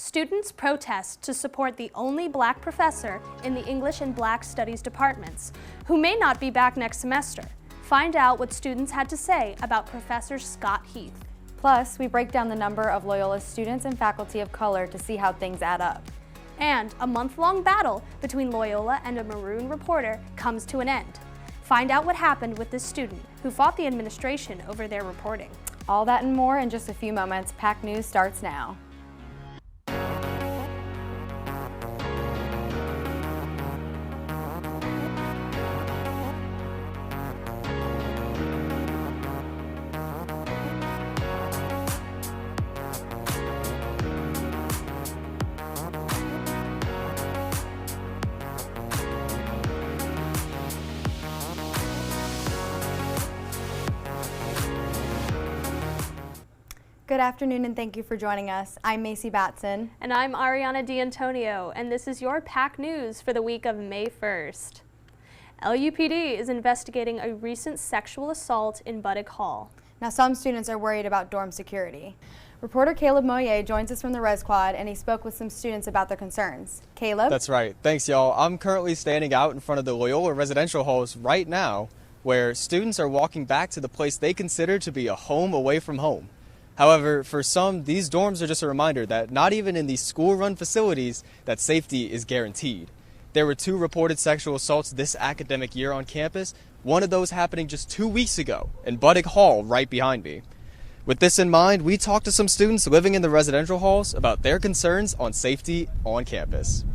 Students protest to support the only black professor in the English and Black Studies departments, who may not be back next semester. Find out what students had to say about Professor Scott Heath. Plus, we break down the number of Loyola students and faculty of color to see how things add up. And a month-long battle between Loyola and a maroon reporter comes to an end. Find out what happened with this student who fought the administration over their reporting. All that and more in just a few moments. PAC News starts now. Good afternoon and thank you for joining us. I'm Macy Batson. And I'm Ariana D'Antonio, and this is your PAC News for the week of May 1st. LUPD is investigating a recent sexual assault in Buddick Hall. Now, some students are worried about dorm security. Reporter Caleb Moyer joins us from the Res Quad, and he spoke with some students about their concerns. Caleb? That's right. Thanks, y'all. I'm currently standing out in front of the Loyola residential halls right now, where students are walking back to the place they consider to be a home away from home. However, for some, these dorms are just a reminder that not even in these school-run facilities that safety is guaranteed. There were 2 reported sexual assaults this academic year on campus, one of those happening just 2 weeks ago in Buddick Hall right behind me. With this in mind, we talked to some students living in the residential halls about their concerns on safety on campus.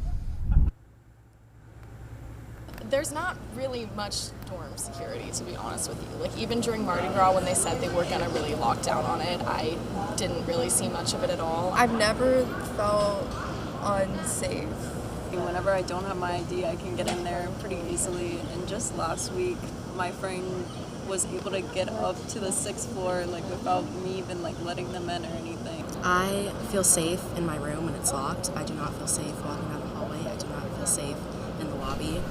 There's not really much dorm security, to be honest with you. Like, even during Mardi Gras, when they said they were going to really lock down on it, I didn't really see much of it at all. I've never felt unsafe. Whenever I don't have my ID, I can get in there pretty easily. And just last week, my friend was able to get up to the 6th floor, like, without me even, like, letting them in or anything. I feel safe in my room when it's locked. I do not feel safe walking down the hallway. I do not feel safe in the lobby.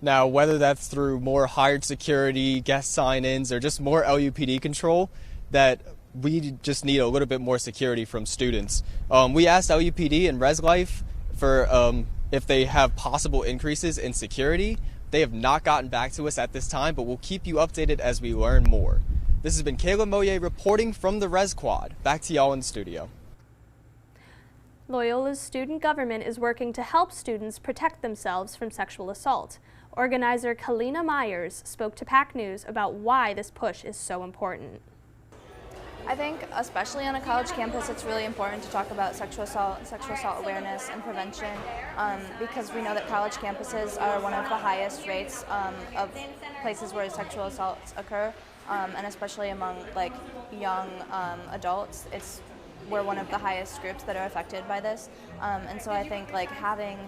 Now, whether that's through more hired security, guest sign-ins, or just more LUPD control, that we just need a little bit more security from students. We asked LUPD and Res Life for if they have possible increases in security. They have not gotten back to us at this time, but we'll keep you updated as we learn more. This has been Caleb Moyer reporting from the Res Quad. Back to y'all in the studio. Loyola's student government is working to help students protect themselves from sexual assault. Organizer Kalina Myers spoke to PAC News about why this push is so important. I think especially on a college campus it's really important to talk about sexual assault awareness and prevention because we know that college campuses are one of the highest rates of places where sexual assaults occur, and especially among like young adults. We're one of the highest groups that are affected by this, and so I think like having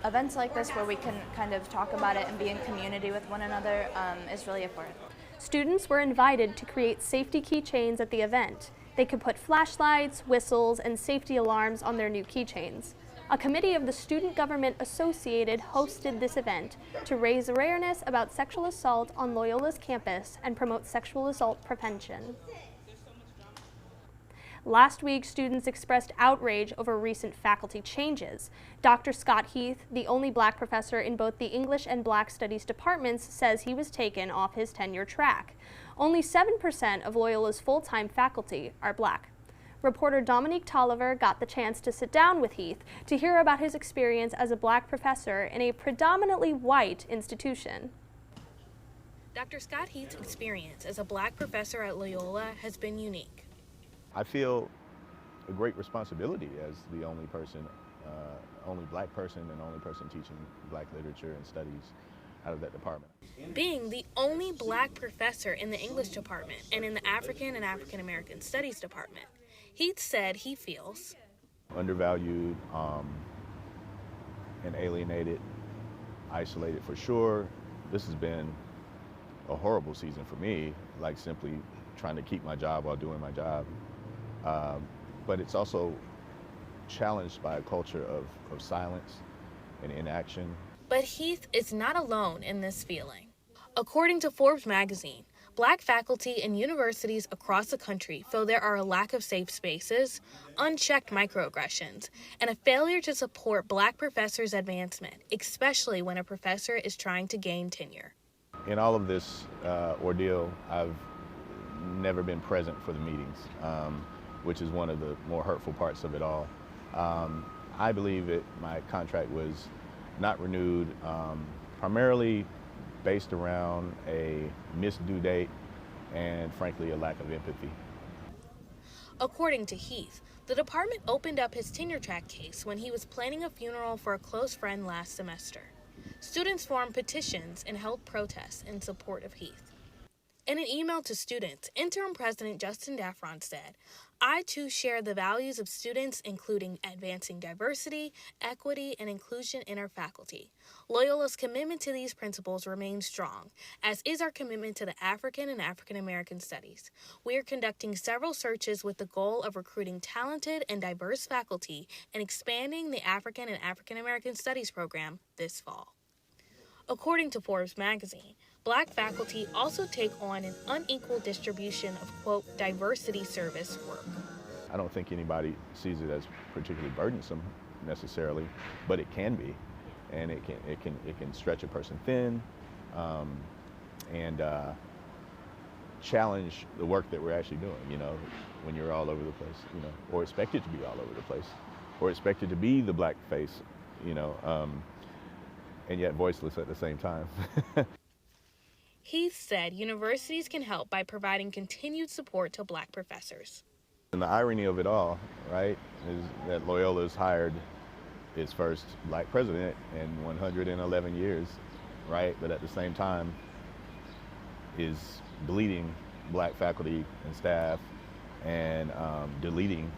events like this where we can kind of talk about it and be in community with one another is really important. Students were invited to create safety keychains at the event. They could put flashlights, whistles, and safety alarms on their new keychains. A committee of the Student Government Associated hosted this event to raise awareness about sexual assault on Loyola's campus and promote sexual assault prevention. Last week, students expressed outrage over recent faculty changes. Dr. Scott Heath, the only black professor in both the English and Black Studies departments, says he was taken off his tenure track. Only 7% of Loyola's full-time faculty are black. Reporter Dominique Tolliver got the chance to sit down with Heath to hear about his experience as a black professor in a predominantly white institution. Dr. Scott Heath's experience as a black professor at Loyola has been unique. I feel a great responsibility as the only person, only black person and only person teaching black literature and studies out of that department. Being the only black professor in the English department and in the African and African American Studies department, Heath said he feels undervalued and alienated, isolated for sure. This has been a horrible season for me, like simply trying to keep my job while doing my job. But it's also challenged by a culture of silence and inaction. But Heath is not alone in this feeling. According to Forbes magazine, Black faculty in universities across the country feel there are a lack of safe spaces, unchecked microaggressions, and a failure to support Black professors' advancement, especially when a professor is trying to gain tenure. In all of this ordeal, I've never been present for the meetings, which is one of the more hurtful parts of it all. I believe that my contract was not renewed primarily based around a missed due date and, frankly, a lack of empathy. According to Heath, the department opened up his tenure track case when he was planning a funeral for a close friend last semester. Students formed petitions and held protests in support of Heath. In an email to students, Interim President Justin Daffron said, "I too share the values of students, including advancing diversity, equity, and inclusion in our faculty. Loyola's commitment to these principles remains strong, as is our commitment to the African and African American studies. We are conducting several searches with the goal of recruiting talented and diverse faculty and expanding the African and African American studies program this fall." According to Forbes magazine, Black faculty also take on an unequal distribution of, quote, diversity service work. I don't think anybody sees it as particularly burdensome necessarily, but it can be, and it can stretch a person thin, and challenge the work that we're actually doing. You know, when you're all over the place, you know, or expected to be all over the place, or expected to be the black face, you know, and yet voiceless at the same time. Heath said universities can help by providing continued support to Black professors. And the irony of it all, right, is that Loyola's hired its first Black president in 111 years, right, but at the same time is bleeding Black faculty and staff and deleting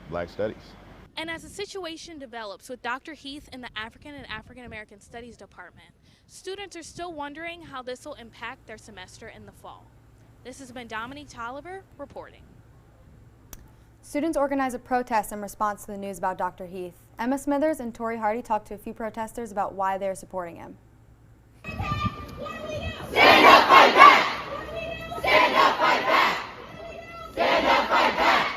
Black studies. And as the situation develops with Dr. Heath in the African and African American Studies Department, students are still wondering how this will impact their semester in the fall. This has been Dominique Tolliver reporting. Students organized a protest in response to the news about Dr. Heath. Emma Smithers and Tori Hardy talked to a few protesters about why they're supporting him. Stand up, fight back! Stand up, fight back! Stand up, fight back!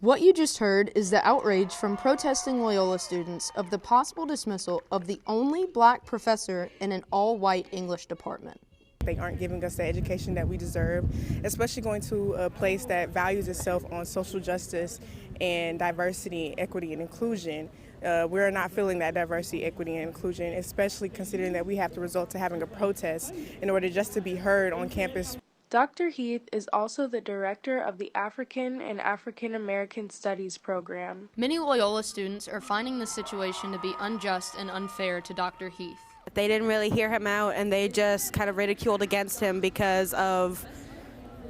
What you just heard is the outrage from protesting Loyola students of the possible dismissal of the only Black professor in an all-white English department. They aren't giving us the education that we deserve, especially going to a place that values itself on social justice and diversity, equity, and inclusion. We're not feeling that diversity, equity, and inclusion, especially considering that we have to resort to having a protest in order just to be heard on campus. Dr. Heath is also the director of the African and African American Studies program. Many Loyola students are finding the situation to be unjust and unfair to Dr. Heath. They didn't really hear him out, and they just kind of ridiculed against him because of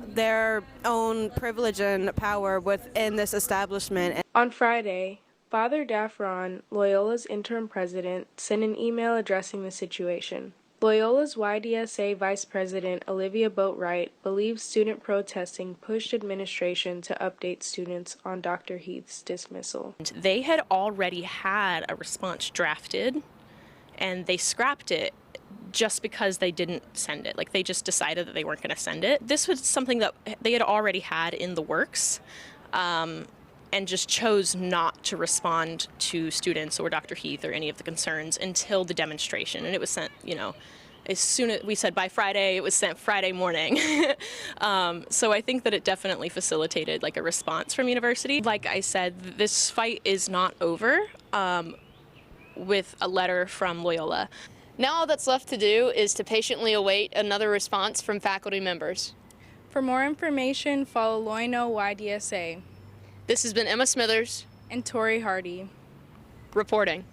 their own privilege and power within this establishment. On Friday, Father Daffron, Loyola's interim president, sent an email addressing the situation. Loyola's YDSA Vice President Olivia Boatwright believes student protesting pushed administration to update students on Dr. Heath's dismissal. They had already had a response drafted, and they scrapped it just because they didn't send it. Like, they just decided that they weren't going to send it. This was something that they had already had in the works, and just chose not to respond to students or Dr. Heath or any of the concerns until the demonstration. And it was sent, you know, as soon as we said by Friday, it was sent Friday morning. So I think that it definitely facilitated like a response from university. Like I said, this fight is not over with a letter from Loyola. Now all that's left to do is to patiently await another response from faculty members. For more information, follow Loyola YDSA. This has been Emma Smithers and Tori Hardy reporting.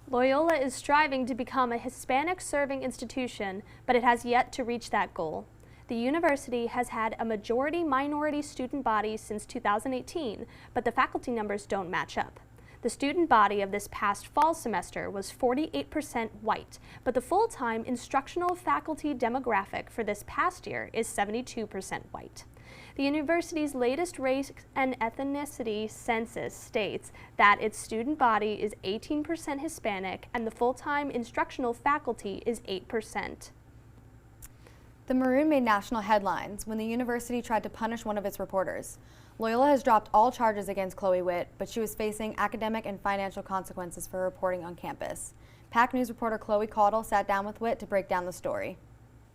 Loyola is striving to become a Hispanic-serving institution, but it has yet to reach that goal. The university has had a majority-minority student body since 2018, but the faculty numbers don't match up. The student body of this past fall semester was 48% white, but the full-time instructional faculty demographic for this past year is 72% white. The university's latest race and ethnicity census states that its student body is 18% Hispanic and the full-time instructional faculty is 8%. The Maroon made national headlines when the university tried to punish one of its reporters. Loyola has dropped all charges against Chloe Witt, but she was facing academic and financial consequences for reporting on campus. PAC News reporter Chloe Caudle sat down with Witt to break down the story.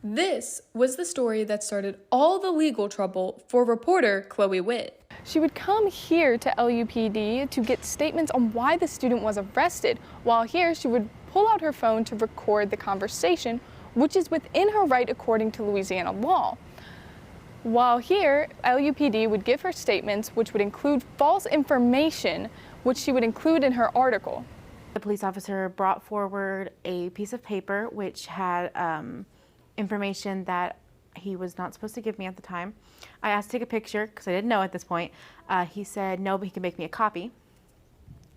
This was the story that started all the legal trouble for reporter Chloe Witt. She would come here to LUPD to get statements on why the student was arrested. While here, she would pull out her phone to record the conversation, which is within her right according to Louisiana law. While here, LUPD would give her statements, which would include false information, which she would include in her article. The police officer brought forward a piece of paper which had information that he was not supposed to give me at the time. I asked to take a picture because I didn't know at this point. He said no, but he can make me a copy.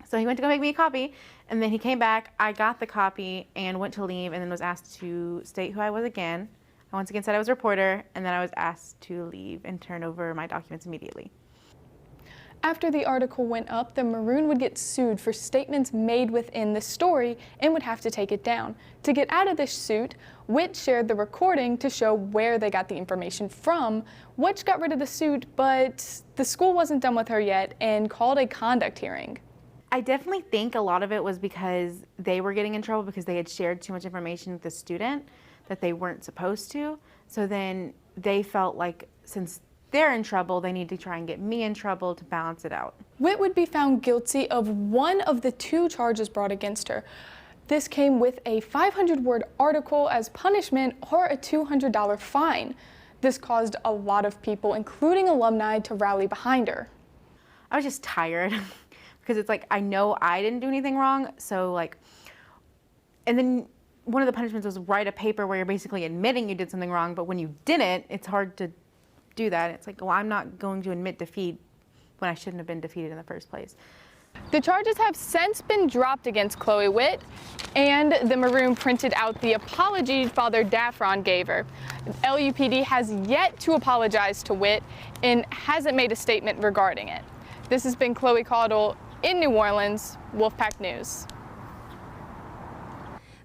So he went to go make me a copy, and then he came back. I got the copy and went to leave, and then was asked to state who I was again. I once again said I was a reporter, and then I was asked to leave and turn over my documents immediately. After the article went up, the Maroon would get sued for statements made within the story and would have to take it down. To get out of this suit, Witt shared the recording to show where they got the information from, which got rid of the suit, but the school wasn't done with her yet and called a conduct hearing. I definitely think a lot of it was because they were getting in trouble because they had shared too much information with the student that they weren't supposed to. So then they felt like since they're in trouble, they need to try and get me in trouble to balance it out. Witt would be found guilty of one of the 2 charges brought against her. This came with a 500-word article as punishment or a $200 fine. This caused a lot of people, including alumni, to rally behind her. I was just tired because it's like, I know I didn't do anything wrong, so like, and then one of the punishments was write a paper where you're basically admitting you did something wrong, but when you didn't, it's hard to do that. It's like, well, I'm not going to admit defeat when I shouldn't have been defeated in the first place. The charges have since been dropped against Chloe Witt, and the Maroon printed out the apology Father Daffron gave her. LUPD has yet to apologize to Witt and hasn't made a statement regarding it. This has been Chloe Caudle in New Orleans, Wolfpack News.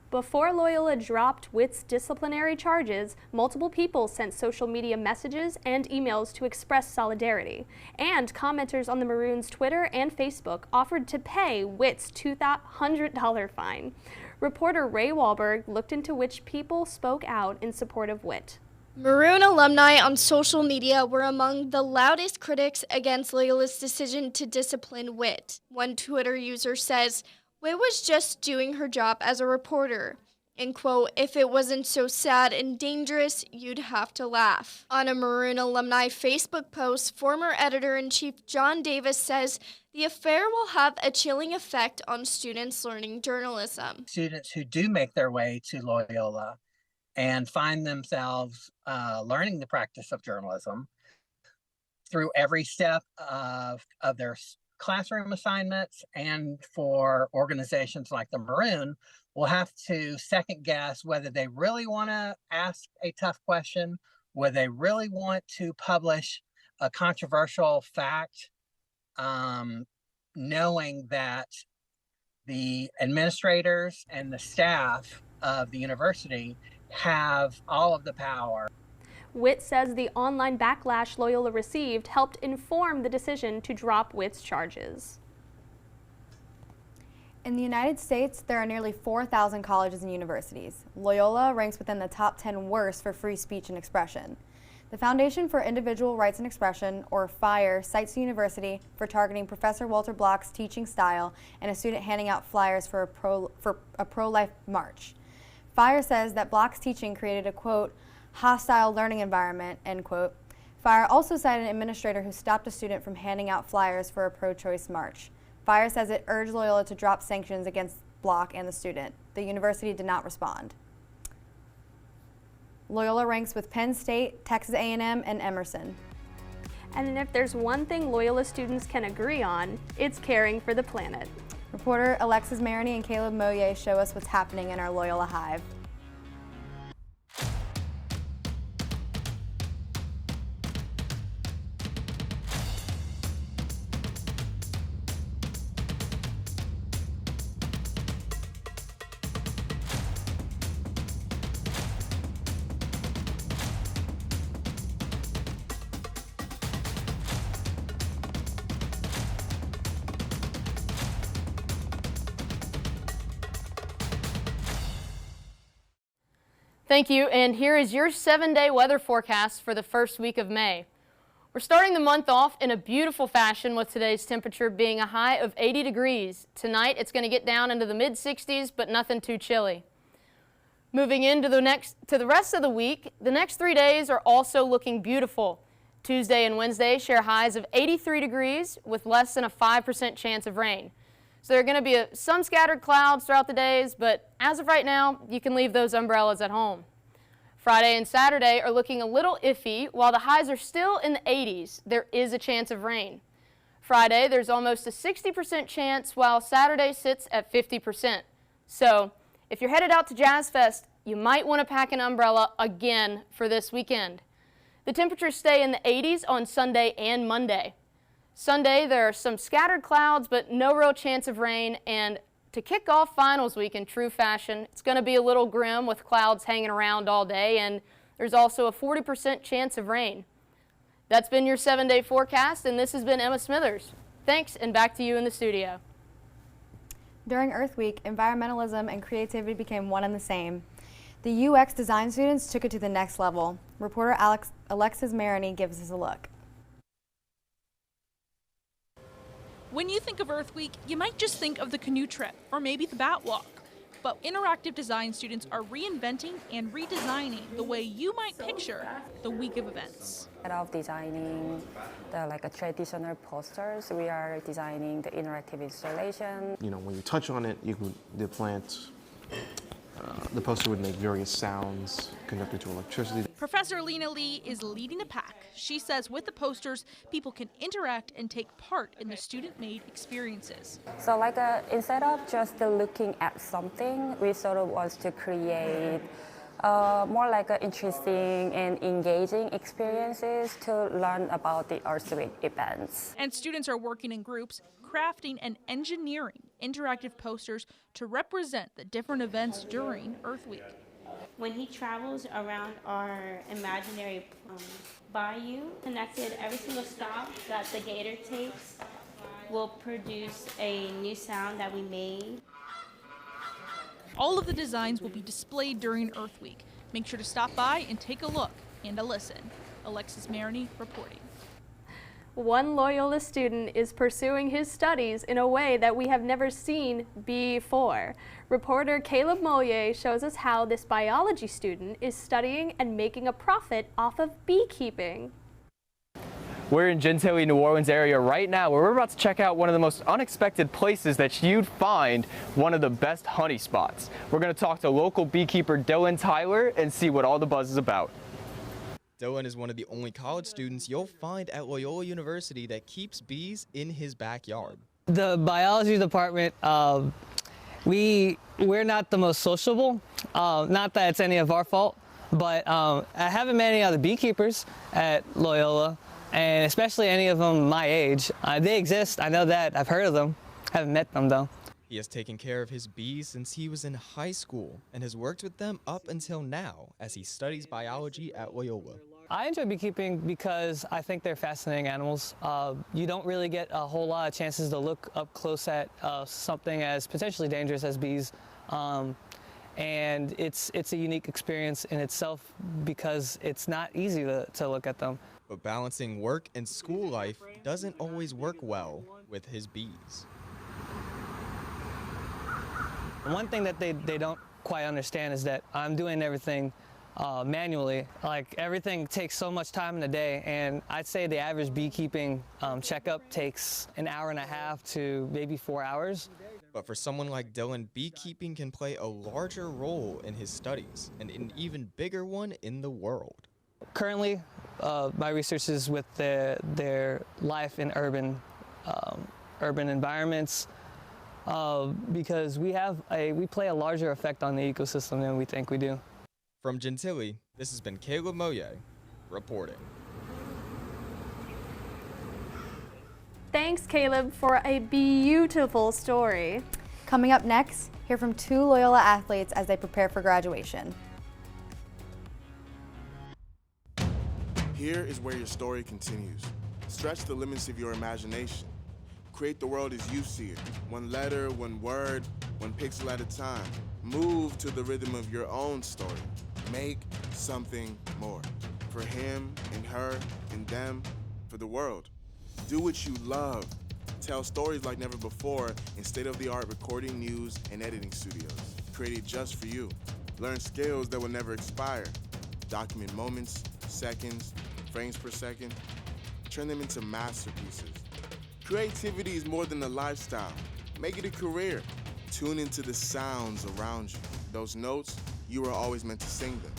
Before Loyola dropped Witt's disciplinary charges, multiple people sent social media messages and emails to express solidarity. And commenters on the Maroons' Twitter and Facebook offered to pay Witt's $200 fine. Reporter Ray Wahlberg looked into which people spoke out in support of Witt. Maroon alumni on social media were among the loudest critics against Loyola's decision to discipline Witt. One Twitter user says, "Witt was just doing her job as a reporter. And quote, if it wasn't so sad and dangerous, you'd have to laugh." On a Maroon alumni Facebook post, former editor-in-chief John Davis says the affair will have a chilling effect on students learning journalism. Students who do make their way to Loyola and find themselves learning the practice of journalism through every step of their classroom assignments, and for organizations like the Maroon, will have to second guess whether they really want to ask a tough question, whether they really want to publish a controversial fact, knowing that the administrators and the staff of the university have all of the power. Witt says the online backlash Loyola received helped inform the decision to drop Witt's charges. In the United States, there are nearly 4,000 colleges and universities. Loyola ranks within the top 10 worst for free speech and expression. The Foundation for Individual Rights and Expression, or FIRE, cites the university for targeting Professor Walter Block's teaching style and a student handing out flyers for a pro-life march. FIRE says that Block's teaching created a, quote, hostile learning environment, end quote. FIRE also cited an administrator who stopped a student from handing out flyers for a pro-choice march. FIRE says it urged Loyola to drop sanctions against Block and the student. The university did not respond. Loyola ranks with Penn State, Texas A&M, and Emerson. And if there's one thing Loyola students can agree on, it's caring for the planet. Reporter Alexis Maroney and Caleb Moye show us what's happening in our Loyola Hive. Thank you, and here is your 7-day weather forecast for the first week of May. We're starting the month off in a beautiful fashion with today's temperature being a high of 80 degrees. Tonight it's going to get down into the mid-60s, but nothing too chilly. Moving into the rest of the week, the next 3 days are also looking beautiful. Tuesday and Wednesday share highs of 83 degrees with less than a 5% chance of rain. So there are going to be some scattered clouds throughout the days, but as of right now, you can leave those umbrellas at home. Friday and Saturday are looking a little iffy. While the highs are still in the 80s, there is a chance of rain. Friday, there's almost a 60% chance, while Saturday sits at 50%. So if you're headed out to Jazz Fest, you might want to pack an umbrella again for this weekend. The temperatures stay in the 80s on Sunday and Monday. Sunday, there are some scattered clouds, but no real chance of rain. And to kick off finals week in true fashion, it's going to be a little grim with clouds hanging around all day, and there's also a 40% chance of rain. That's been your 7-day forecast, and this has been Emma Smithers. Thanks, and back to you in the studio. During Earth Week, environmentalism and creativity became one and the same. The UX design students took it to the next level. Reporter Alexis Maroney gives us a look. When you think of Earth Week, you might just think of the canoe trip or maybe the bat walk. But interactive design students are reinventing and redesigning the way you might picture the week of events. Instead of designing a traditional posters, we are designing the interactive installation. You know, when you touch on it, the poster would make various sounds conducted to electricity. Professor Lena Lee is leading the pack. She says with the posters, people can interact and take part in the student-made experiences. So instead of just looking at something, we sort of want to create more interesting and engaging experiences to learn about the Earth Week events. And students are working in groups, crafting and engineering interactive posters to represent the different events during Earth Week. When he travels around our imaginary bayou, connected every single stop that the gator takes will produce a new sound that we made. All of the designs will be displayed during Earth Week. Make sure to stop by and take a look and a listen. Alexis Maroney reporting. One Loyola student is pursuing his studies in a way that we have never seen before. Reporter Caleb Mollier shows us how this biology student is studying and making a profit off of beekeeping. We're in Gentilly, New Orleans area right now, where we're about to check out one of the most unexpected places that you'd find one of the best honey spots. We're going to talk to local beekeeper Dylan Tyler and see what all the buzz is about. Dylan is one of the only college students you'll find at Loyola University that keeps bees in his backyard. The biology department, we're not the most sociable. Not that it's any of our fault, but I haven't met any other beekeepers at Loyola, and especially any of them my age. They exist, I know that, I've heard of them, haven't met them though. He has taken care of his bees since he was in high school and has worked with them up until now as he studies biology at Loyola. I enjoy beekeeping because I think they're fascinating animals. You don't really get a whole lot of chances to look up close at something as potentially dangerous as bees. And it's a unique experience in itself because it's not easy to look at them. But balancing work and school life doesn't always work well with his bees. One thing that they don't quite understand is that I'm doing everything manually. Like, everything takes so much time in a day, and I'd say the average beekeeping checkup takes an hour and a half to maybe 4 hours. But for someone like Dylan, beekeeping can play a larger role in his studies and an even bigger one in the world. Currently, my research is with their life in urban environments. Because we play a larger effect on the ecosystem than we think we do. From Gentilly, this has been Caleb Moye reporting. Thanks, Caleb, for a beautiful story. Coming up next, hear from 2 Loyola athletes as they prepare for graduation. Here is where your story continues. Stretch the limits of your imagination. Create the world as you see it. One letter, one word, one pixel at a time. Move to the rhythm of your own story. Make something more. For him and her and them, for the world. Do what you love. Tell stories like never before in state-of-the-art recording, news, and editing studios. Created just for you. Learn skills that will never expire. Document moments, seconds, frames per second. Turn them into masterpieces. Creativity is more than a lifestyle. Make it a career. Tune into the sounds around you. Those notes, you were always meant to sing them.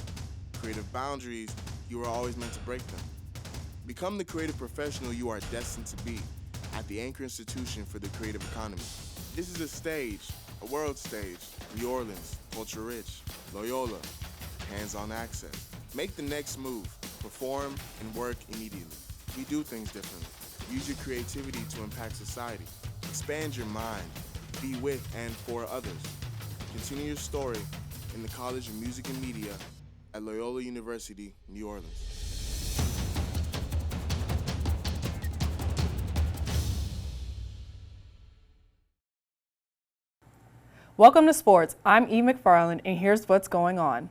Creative boundaries, you were always meant to break them. Become the creative professional you are destined to be at the Anchor Institution for the Creative Economy. This is a stage, a world stage. New Orleans, culture rich. Loyola, hands-on access. Make the next move. Perform and work immediately. We do things differently. Use your creativity to impact society. Expand your mind. Be with and for others. Continue your story in the College of Music and Media at Loyola University, New Orleans. Welcome to sports. I'm Eve McFarland, and here's what's going on.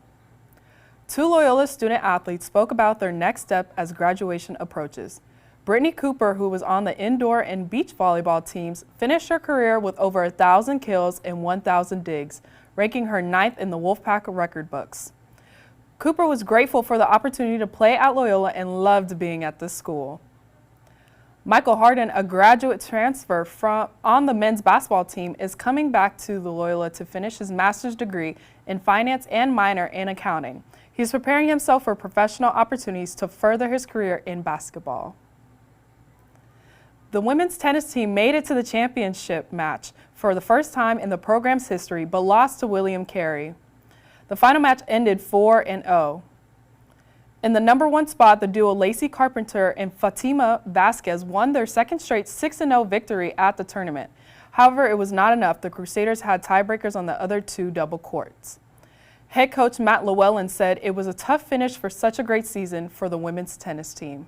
2 Loyola student athletes spoke about their next step as graduation approaches. Brittany Cooper, who was on the indoor and beach volleyball teams, finished her career with over 1,000 kills and 1,000 digs, ranking her 9th in the Wolfpack record books. Cooper was grateful for the opportunity to play at Loyola and loved being at this school. Michael Harden, a graduate transfer on the men's basketball team, is coming back to the Loyola to finish his master's degree in finance and minor in accounting. He's preparing himself for professional opportunities to further his career in basketball. The women's tennis team made it to the championship match for the first time in the program's history, but lost to William Carey. The final match ended 4-0. In the number 1 spot, the duo Lacey Carpenter and Fatima Vasquez won their second straight 6-0 victory at the tournament. However, it was not enough. The Crusaders had tiebreakers on the other 2 double courts. Head coach Matt Llewellyn said it was a tough finish for such a great season for the women's tennis team.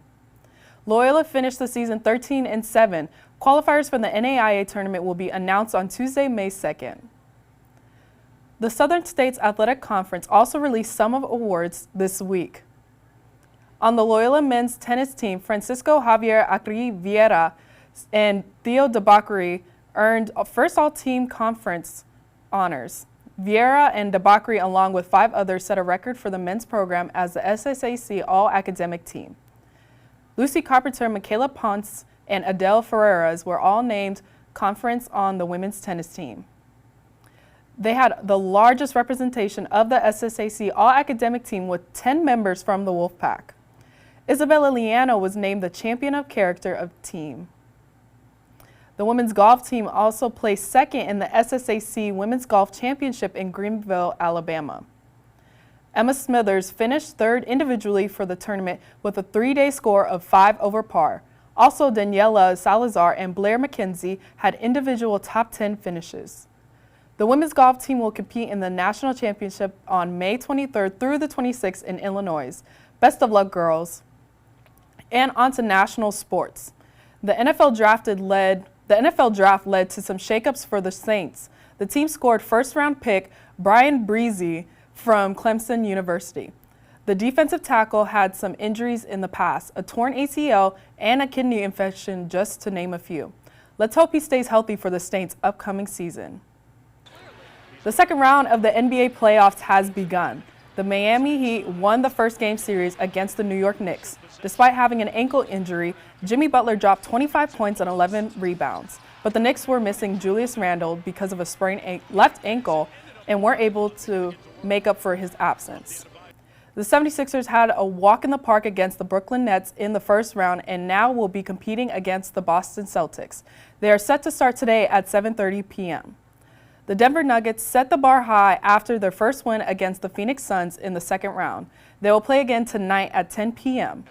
Loyola finished the season 13-7. Qualifiers for the NAIA tournament will be announced on Tuesday, May 2nd. The Southern States Athletic Conference also released some of awards this week. On the Loyola men's tennis team, Francisco Javier Acri Vieira and Theo DeBacri earned first all-team conference honors. Vieira and DeBacri, along with 5 others, set a record for the men's program as the SSAC all-academic team. Lucy Carpenter, Michaela Ponce, and Adele Ferreras were all named conference on the women's tennis team. They had the largest representation of the SSAC all-academic team with 10 members from the Wolfpack. Isabella Liano was named the champion of character of team. The women's golf team also placed second in the SSAC Women's Golf Championship in Greenville, Alabama. Emma Smithers finished third individually for the tournament with a 3-day score of 5 over par. Also, Daniela Salazar and Blair McKenzie had individual top 10 finishes. The women's golf team will compete in the national championship on May 23rd through the 26th in Illinois. Best of luck, girls. And on to national sports. The NFL draft led to some shakeups for the Saints. The team scored first-round pick Brian Breezy from Clemson University. The defensive tackle had some injuries in the past, a torn ACL and a kidney infection, just to name a few. Let's hope he stays healthy for the Saints' upcoming season. The second round of the NBA playoffs has begun. The Miami Heat won the first game series against the New York Knicks. Despite having an ankle injury, Jimmy Butler dropped 25 points and 11 rebounds. But the Knicks were missing Julius Randle because of a sprained left ankle and weren't able to make up for his absence. The 76ers had a walk in the park against the Brooklyn Nets in the first round and now will be competing against the Boston Celtics. They are set to start today at 7:30 p.m. The Denver Nuggets set the bar high after their first win against the Phoenix Suns in the second round. They will play again tonight at 10 p.m.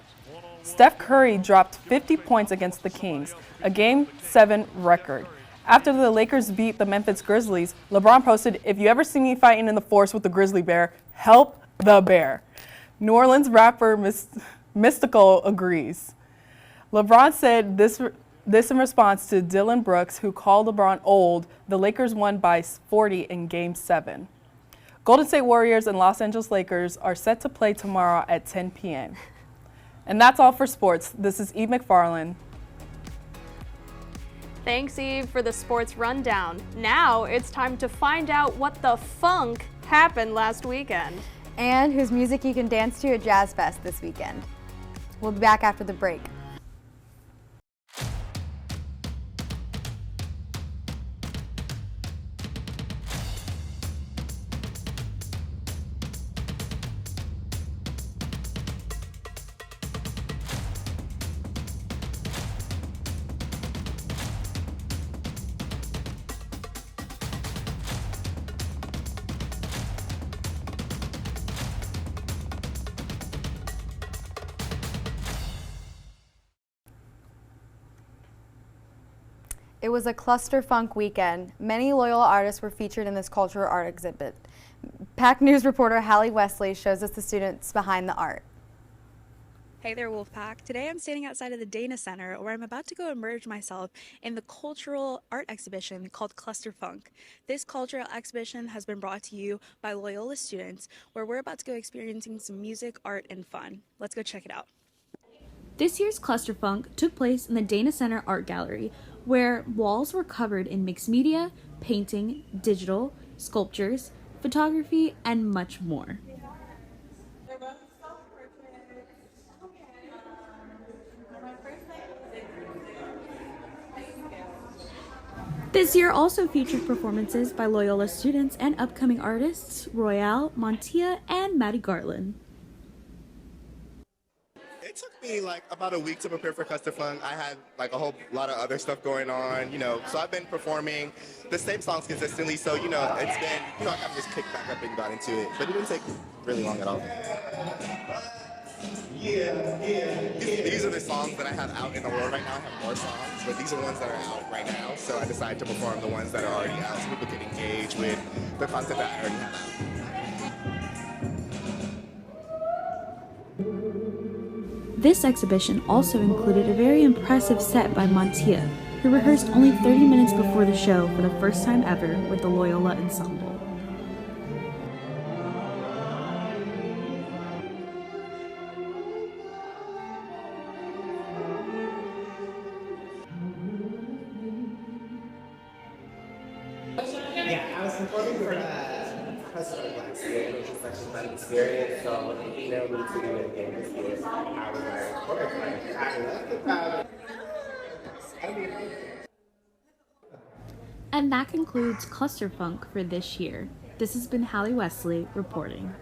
Steph Curry dropped 50 points against the Kings, a Game 7 record. After the Lakers beat the Memphis Grizzlies, LeBron posted, "If you ever see me fighting in the forest with the grizzly bear, help the bear." New Orleans rapper Mystical agrees. LeBron said this in response to Dylan Brooks, who called LeBron old. The Lakers won by 40 in Game 7. Golden State Warriors and Los Angeles Lakers are set to play tomorrow at 10 p.m. And that's all for sports. This is Eve McFarland. Thanks, Eve, for the sports rundown. Now it's time to find out what the funk happened last weekend. And whose music you can dance to at Jazz Fest this weekend. We'll be back after the break. It was a cluster funk weekend. Many Loyola artists were featured in this cultural art exhibit. PAC News reporter Hallie Wesley shows us the students behind the art. Hey there, Wolfpack. Today I'm standing outside of the Dana Center where I'm about to go immerse myself in the cultural art exhibition called Cluster Funk. This cultural exhibition has been brought to you by Loyola students where we're about to go experiencing some music, art, and fun. Let's go check it out. This year's Cluster Funk took place in the Dana Center Art Gallery, where walls were covered in mixed media, painting, digital, sculptures, photography, and much more. This year also featured performances by Loyola students and upcoming artists Royale, Montia, and Maddie Garland. It took me like about a week to prepare for Cluster Funk. I had like a whole lot of other stuff going on, so I've been performing the same songs consistently, so, it's been, I kind of just kicked back up and got into it, but it didn't take really long at all. These are the songs that I have out in the world right now. I have more songs, but these are ones that are out right now, so I decided to perform the ones that are already out so people can engage with the content that I already have out. This exhibition also included a very impressive set by Montia, who rehearsed only 30 minutes before the show for the first time ever with the Loyola Ensemble. Yeah, I was performing for President Black Year, which was such a fun experience, so when they emailed me to do it again this year, I was like, of course, I love the crowd. And that concludes Cluster Funk for this year. This has been Hallie Wesley reporting.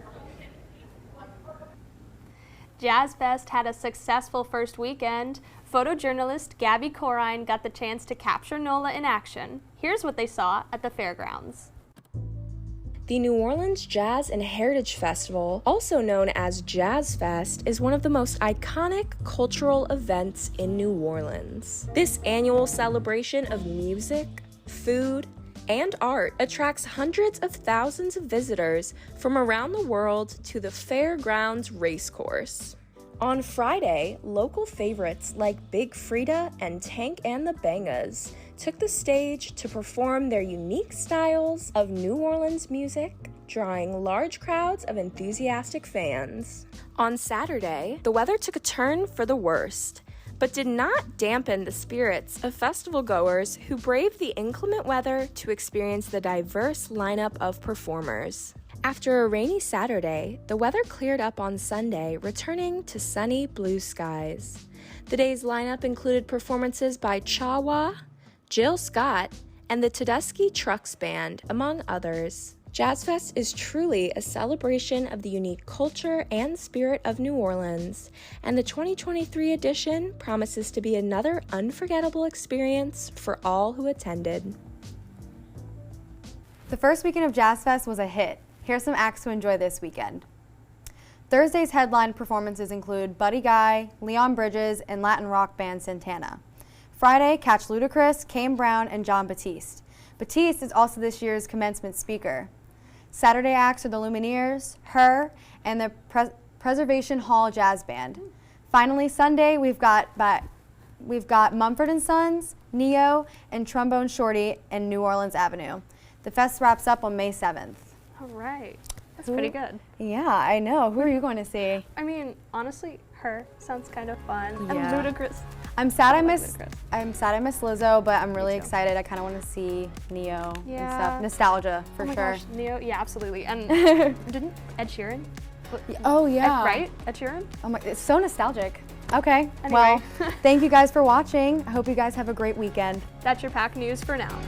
Jazz Fest had a successful first weekend. Photojournalist Gabby Corine got the chance to capture NOLA in action. Here's what they saw at the fairgrounds. The New Orleans Jazz and Heritage Festival, also known as Jazz Fest, is one of the most iconic cultural events in New Orleans. This annual celebration of music, food, and art attracts hundreds of thousands of visitors from around the world to the Fairgrounds Racecourse. On Friday, local favorites like Big Frida and Tank and the Bangas took the stage to perform their unique styles of New Orleans music, drawing large crowds of enthusiastic fans. On Saturday, the weather took a turn for the worst, but did not dampen the spirits of festival goers who braved the inclement weather to experience the diverse lineup of performers. After a rainy Saturday, the weather cleared up on Sunday, returning to sunny blue skies. The day's lineup included performances by Chawa, Jill Scott, and the Tedeschi Trucks Band, among others. Jazz Fest is truly a celebration of the unique culture and spirit of New Orleans, and the 2023 edition promises to be another unforgettable experience for all who attended. The first weekend of Jazz Fest was a hit. Here's some acts to enjoy this weekend. Thursday's headline performances include Buddy Guy, Leon Bridges, and Latin rock band Santana. Friday, catch Ludacris, Kane Brown, and John Batiste. Batiste is also this year's commencement speaker. Saturday acts are the Lumineers, Her, and the Preservation Hall Jazz Band. Finally, Sunday, we've got Mumford & Sons, Neo, and Trombone Shorty in New Orleans Avenue. The fest wraps up on May 7th. All right. It's pretty good. Yeah, I know. Who are you going to see? I mean, honestly, her sounds kind of fun. Yeah. And Ludacris. I'm sad I miss Lizzo, but I'm really excited. I kind of want to see Neo and stuff. Nostalgia for oh my sure. Gosh, Neo, yeah, absolutely. And didn't Ed Sheeran? Oh yeah. Right? Ed Sheeran? Oh my, it's so nostalgic. Okay. Anyway. Well, thank you guys for watching. I hope you guys have a great weekend. That's your pack news for now.